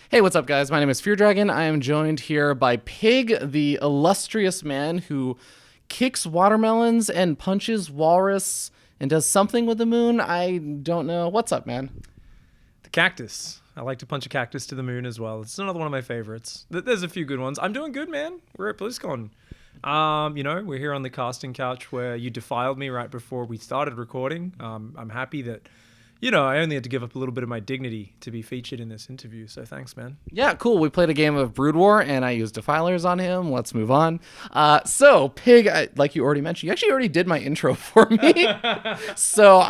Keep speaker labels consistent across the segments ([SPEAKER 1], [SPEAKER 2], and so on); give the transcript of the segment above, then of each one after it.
[SPEAKER 1] Hey, what's up, guys? My name is Fear Dragon. I am joined here by Pig, the illustrious man who kicks watermelons and punches walrus and does something with the moon. I don't know. What's up, man?
[SPEAKER 2] The cactus. I like to punch a cactus to the moon as well. It's another one of my favorites. There's a few good ones. I'm doing good, man. We're at BlizzCon. We're here on the casting couch where you defiled me right before we started recording. I'm happy that, I only had to give up a little bit of my dignity to be featured in this interview. So thanks, man.
[SPEAKER 1] Yeah, cool. We played a game of Brood War, and I used defilers on him. Let's move on. So, Pig, like you already mentioned, you actually already did my intro for me. So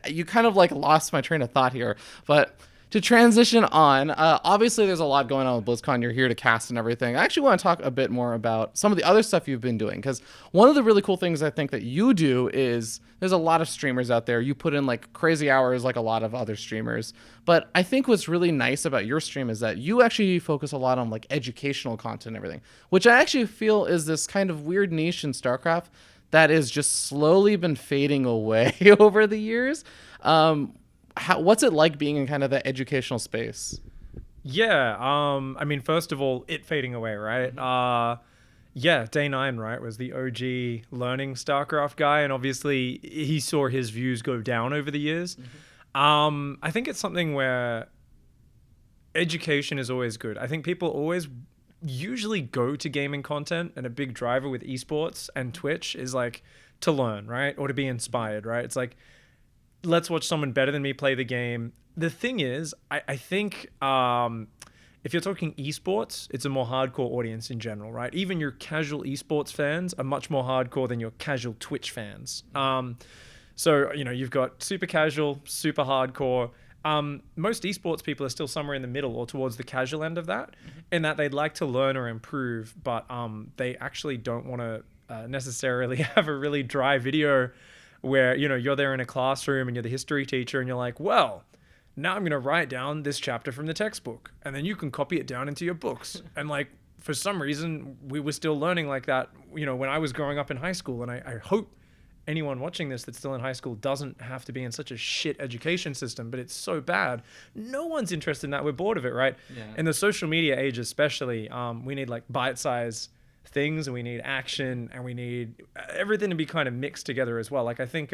[SPEAKER 1] you kind of like lost my train of thought here, but to transition on, obviously there's a lot going on with BlizzCon. You're here to cast and everything. I actually want to talk a bit more about some of the other stuff you've been doing, because one of the really cool things I think that you do is there's a lot of streamers out there. You put in like crazy hours like a lot of other streamers. But I think what's really nice about your stream is that you actually focus a lot on like educational content and everything, which I actually feel is this kind of weird niche in StarCraft that has just slowly been fading away over the years. What's it like being in kind of the educational space?
[SPEAKER 2] Yeah. First of all, it fading away, right? Day 9, right, was the OG learning StarCraft guy, and obviously he saw his views go down over the years. I think it's something where education is always good. I think people always usually go to gaming content, and a big driver with esports and Twitch is like to learn, right? Or to be inspired, right? It's like, let's watch someone better than me play the game. The thing is, I think if you're talking esports, it's a more hardcore audience in general, right? Even your casual esports fans are much more hardcore than your casual Twitch fans. So you've got super casual, super hardcore. Most esports people are still somewhere in the middle or towards the casual end of that, in that they'd like to learn or improve, but they actually don't want to necessarily have a really dry video where, you're there in a classroom and you're the history teacher and you're like, well, now I'm going to write down this chapter from the textbook and then you can copy it down into your books. And like, for some reason, we were still learning like that, when I was growing up in high school. And I hope anyone watching this that's still in high school doesn't have to be in such a shit education system, but it's so bad. No one's interested in that. We're bored of it, right? Yeah. In the social media age especially, we need like bite-sized things, and we need action, and we need everything to be kind of mixed together as well. Like, I think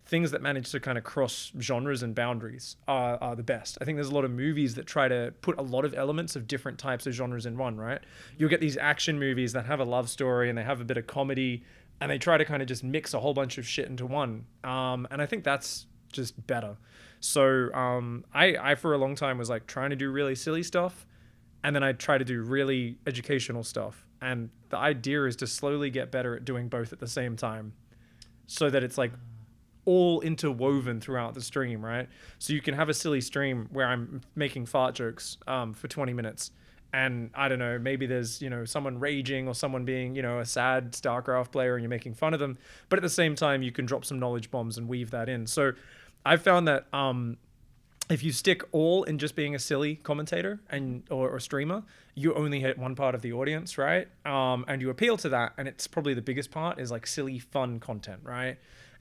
[SPEAKER 2] things that manage to kind of cross genres and boundaries are the best. I think there's a lot of movies that try to put a lot of elements of different types of genres in one, right? You'll get these action movies that have a love story and they have a bit of comedy, and they try to kind of just mix a whole bunch of shit into one. And I think that's just better. So I for a long time was like trying to do really silly stuff, and then I try to do really educational stuff. And the idea is to slowly get better at doing both at the same time, so that it's like all interwoven throughout the stream, right? So you can have a silly stream where I'm making fart jokes for 20 minutes. And I don't know, maybe there's, someone raging or someone being, a sad StarCraft player and you're making fun of them. But at the same time, you can drop some knowledge bombs and weave that in. So I've found that if you stick all in just being a silly commentator or streamer, you only hit one part of the audience, right? And you appeal to that, and it's probably the biggest part is like silly, fun content, right?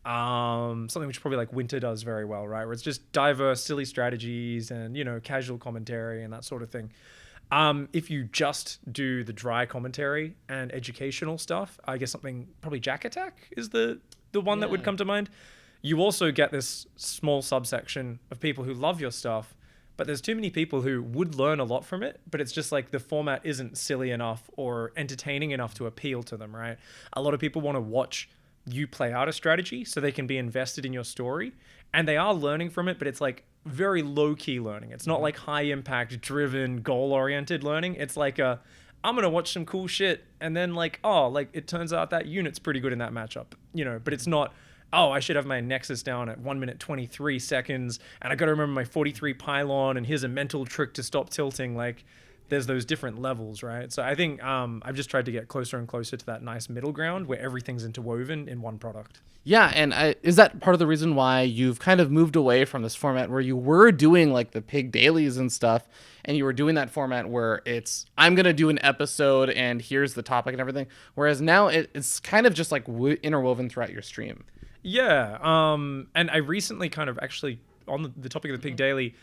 [SPEAKER 2] Something which probably like Winter does very well, right? Where it's just diverse, silly strategies and, casual commentary and that sort of thing. If you just do the dry commentary and educational stuff, I guess something probably Jack Attack is the one that would come to mind. You also get this small subsection of people who love your stuff, but there's too many people who would learn a lot from it, but it's just like the format isn't silly enough or entertaining enough to appeal to them, right? A lot of people want to watch you play out a strategy so they can be invested in your story, and they are learning from it, but it's like very low-key learning. It's not like high-impact, driven, goal-oriented learning. It's like I'm going to watch some cool shit, and then like, it turns out that unit's pretty good in that matchup, but it's not, I should have my Nexus down at 1 minute 23 seconds, and I got to remember my 43 pylon, and here's a mental trick to stop tilting. Like, there's those different levels, right? So I think I've just tried to get closer and closer to that nice middle ground where everything's interwoven in one product.
[SPEAKER 1] Yeah, and is that part of the reason why you've kind of moved away from this format where you were doing like the Pig dailies and stuff, and you were doing that format where it's, I'm going to do an episode and here's the topic and everything, whereas now it's kind of just like interwoven throughout your stream?
[SPEAKER 2] Yeah, and I recently kind of actually, on the topic of the Pig Daily,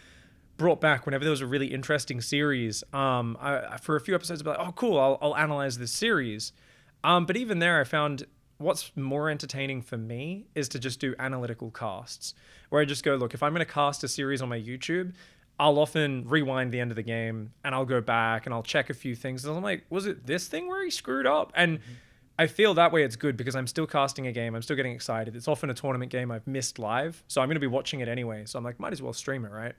[SPEAKER 2] brought back whenever there was a really interesting series. For a few episodes, I'd be like, oh, cool, I'll analyze this series. But even there, I found what's more entertaining for me is to just do analytical casts, where I just go, look, if I'm going to cast a series on my YouTube, I'll often rewind the end of the game and I'll go back and I'll check a few things. And I'm like, was it this thing where he screwed up? And I feel that way it's good because I'm still casting a game. I'm still getting excited. It's often a tournament game I've missed live. So I'm going to be watching it anyway. So I'm like, might as well stream it, right?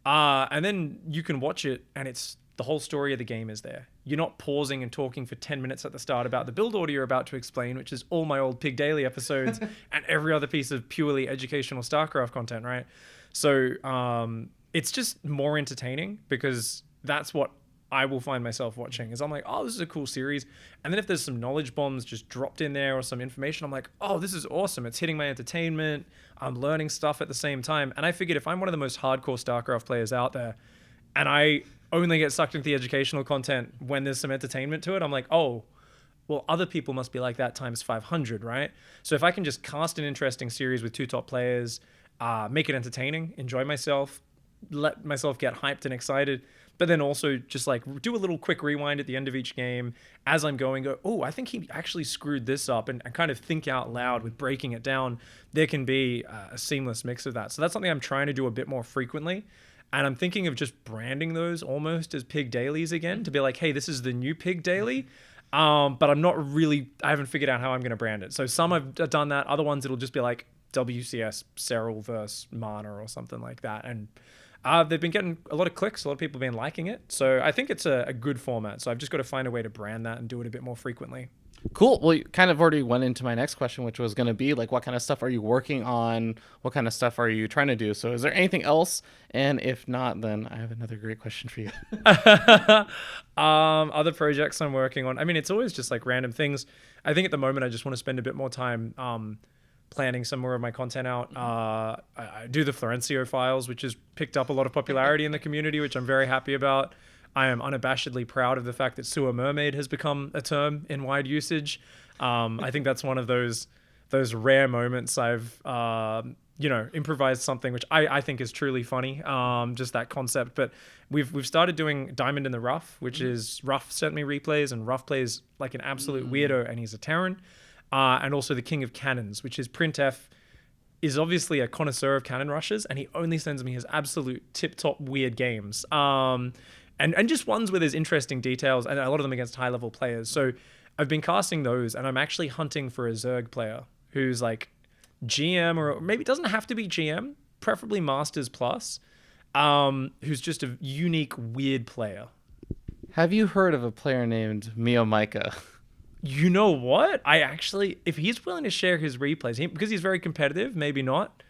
[SPEAKER 2] And then you can watch it and it's the whole story of the game is there. You're not pausing and talking for 10 minutes at the start about the build order you're about to explain, which is all my old Pig Daily episodes and every other piece of purely educational StarCraft content, right? So it's just more entertaining because that's what I will find myself watching is I'm like, oh, this is a cool series. And then if there's some knowledge bombs just dropped in there or some information, I'm like, oh, this is awesome. It's hitting my entertainment. I'm learning stuff at the same time. And I figured if I'm one of the most hardcore StarCraft players out there and I only get sucked into the educational content when there's some entertainment to it, I'm like, oh, well, other people must be like that times 500, right? So if I can just cast an interesting series with two top players, make it entertaining, enjoy myself, let myself get hyped and excited, but then also just like do a little quick rewind at the end of each game as I'm going, go, oh, I think he actually screwed this up and kind of think out loud with breaking it down. There can be a seamless mix of that. So that's something I'm trying to do a bit more frequently. And I'm thinking of just branding those almost as Pig Dailies again to be like, hey, this is the new Pig Daily. But I haven't figured out how I'm going to brand it. So some I've done that. Other ones, it'll just be like WCS Serral versus Mana or something like that. And they've been getting a lot of clicks. A lot of people have been liking it. So I think it's a good format. So I've just got to find a way to brand that and do it a bit more frequently.
[SPEAKER 1] Cool. Well, you kind of already went into my next question, which was going to be like, what kind of stuff are you working on? What kind of stuff are you trying to do? So is there anything else? And if not, then I have another great question for you.
[SPEAKER 2] Other projects I'm working on. I mean, it's always just like random things. I think at the moment, I just want to spend a bit more time planning some more of my content out. I do the Florencio files, which has picked up a lot of popularity in the community, which I'm very happy about. I am unabashedly proud of the fact that sewer mermaid has become a term in wide usage. I think that's one of those rare moments I've improvised something which I think is truly funny. Just that concept. But we've started doing Diamond in the Rough, which is Ruff sent me replays, and Ruff plays like an absolute weirdo, and he's a Terran. And also the King of Cannons, which is Printf is obviously a connoisseur of cannon rushes, and he only sends me his absolute tip-top weird games. And just ones where there's interesting details, and a lot of them against high-level players. So I've been casting those, and I'm actually hunting for a Zerg player who's like GM, or maybe it doesn't have to be GM, preferably Masters Plus, who's just a unique, weird player.
[SPEAKER 1] Have you heard of a player named Mio Micah?
[SPEAKER 2] You know what? I actually, if he's willing to share his replays, because he's very competitive, maybe not.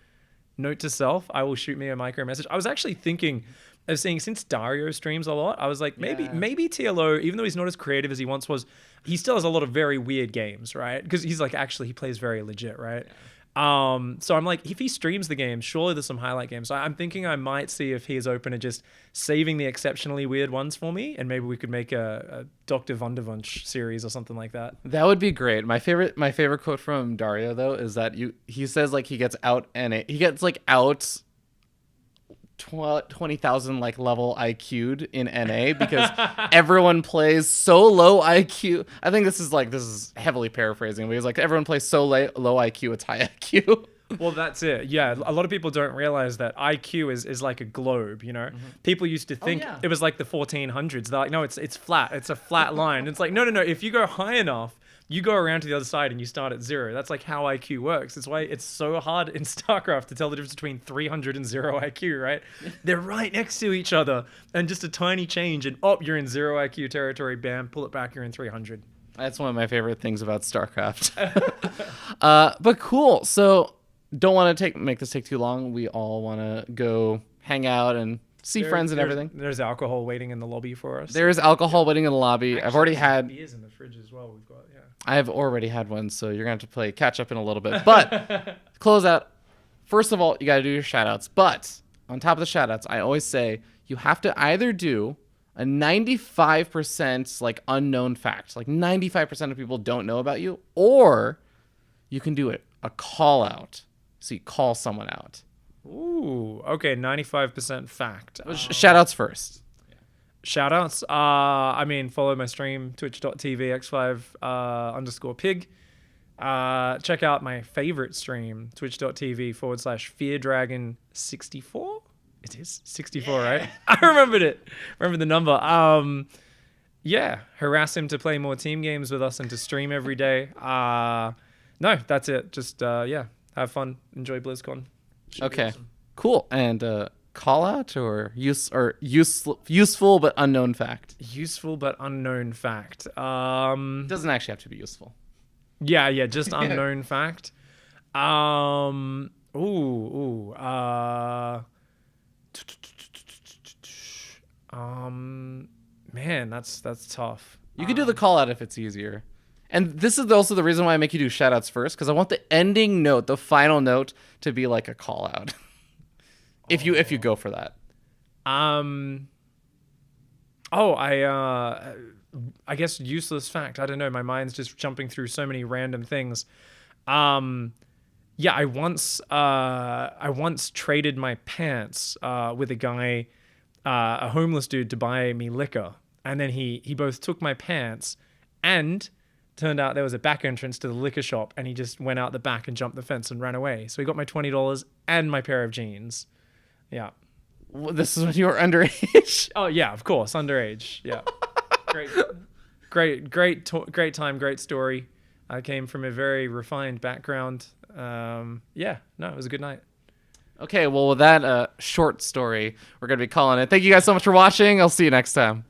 [SPEAKER 2] Note to self, I will shoot Mio Micah a message. I was actually thinking of seeing, since Dario streams a lot, I was like, maybe TLO, even though he's not as creative as he once was, he still has a lot of very weird games, right? Because he's like, actually, he plays very legit, right? Yeah. So I'm like, if he streams the game, surely there's some highlight games. So I'm thinking I might see if he's open to just saving the exceptionally weird ones for me, and maybe we could make a Dr. Wunderwunsch series or something like that.
[SPEAKER 1] That would be great. My favorite quote from Dario though is that he says like he gets out 20,000 like level IQ'd in NA because everyone plays so low IQ. I think this is heavily paraphrasing, but he's like, everyone plays so low IQ, it's high IQ.
[SPEAKER 2] Well, that's it. Yeah, a lot of people don't realize that IQ is like a globe, you know? Mm-hmm. People used to think it was like the 1400s. They're like, no, it's flat. It's a flat line. It's like, no. If you go high enough, you go around to the other side and you start at 0. That's like how IQ works. It's why it's so hard in StarCraft to tell the difference between 300 and 0 IQ, right? They're right next to each other, and just a tiny change and you're in 0 IQ territory, bam, pull it back, you're in 300.
[SPEAKER 1] That's one of my favorite things about StarCraft. But cool. So don't want to make this take too long. We all want to go hang out and see friends and everything.
[SPEAKER 2] There's alcohol waiting in the lobby for us.
[SPEAKER 1] There is alcohol waiting in the lobby. Actually, I've already had
[SPEAKER 2] beers in the fridge as well. We've got
[SPEAKER 1] I have already had one, so you're gonna have to play catch up in a little bit. But close out. First of all, you gotta do your shoutouts. But on top of the shoutouts, I always say you have to either do a 95% like unknown fact, like 95% of people don't know about you, or you can do a call out. So you call someone out.
[SPEAKER 2] Ooh, okay, 95% fact.
[SPEAKER 1] Shoutouts first.
[SPEAKER 2] Shoutouts. I mean, follow my stream, twitch.tv x5 _pig. Check out my favorite stream, twitch.tv/FearDragon64. It is 64, right? I remembered it. Remember the number. Yeah, harass him to play more team games with us and to stream every day. No, that's it. Just yeah, have fun, enjoy BlizzCon. Should be
[SPEAKER 1] Okay,
[SPEAKER 2] awesome.
[SPEAKER 1] cool. And call out or useful but unknown fact.
[SPEAKER 2] Useful but unknown fact.
[SPEAKER 1] Doesn't actually have to be useful.
[SPEAKER 2] Yeah, just unknown fact. Ooh. Man, that's tough.
[SPEAKER 1] You could do the call out if it's easier. And this is also the reason why I make you do shoutouts first, because I want the ending note, the final note, to be like a call out. if you go for that.
[SPEAKER 2] I guess useless fact. I don't know. My mind's just jumping through so many random things. Yeah, I once traded my pants with a guy, a homeless dude, to buy me liquor, and then he both took my pants and turned out there was a back entrance to the liquor shop, and he just went out the back and jumped the fence and ran away. So he got my $20 and my pair of jeans. Yeah.
[SPEAKER 1] This is when you were underage.
[SPEAKER 2] Oh yeah, of course, underage. Yeah. Great time, great story. I came from a very refined background. Yeah, no, it was a good night.
[SPEAKER 1] Okay, well, with that short story, we're going to be calling it. Thank you guys so much for watching. I'll see you next time.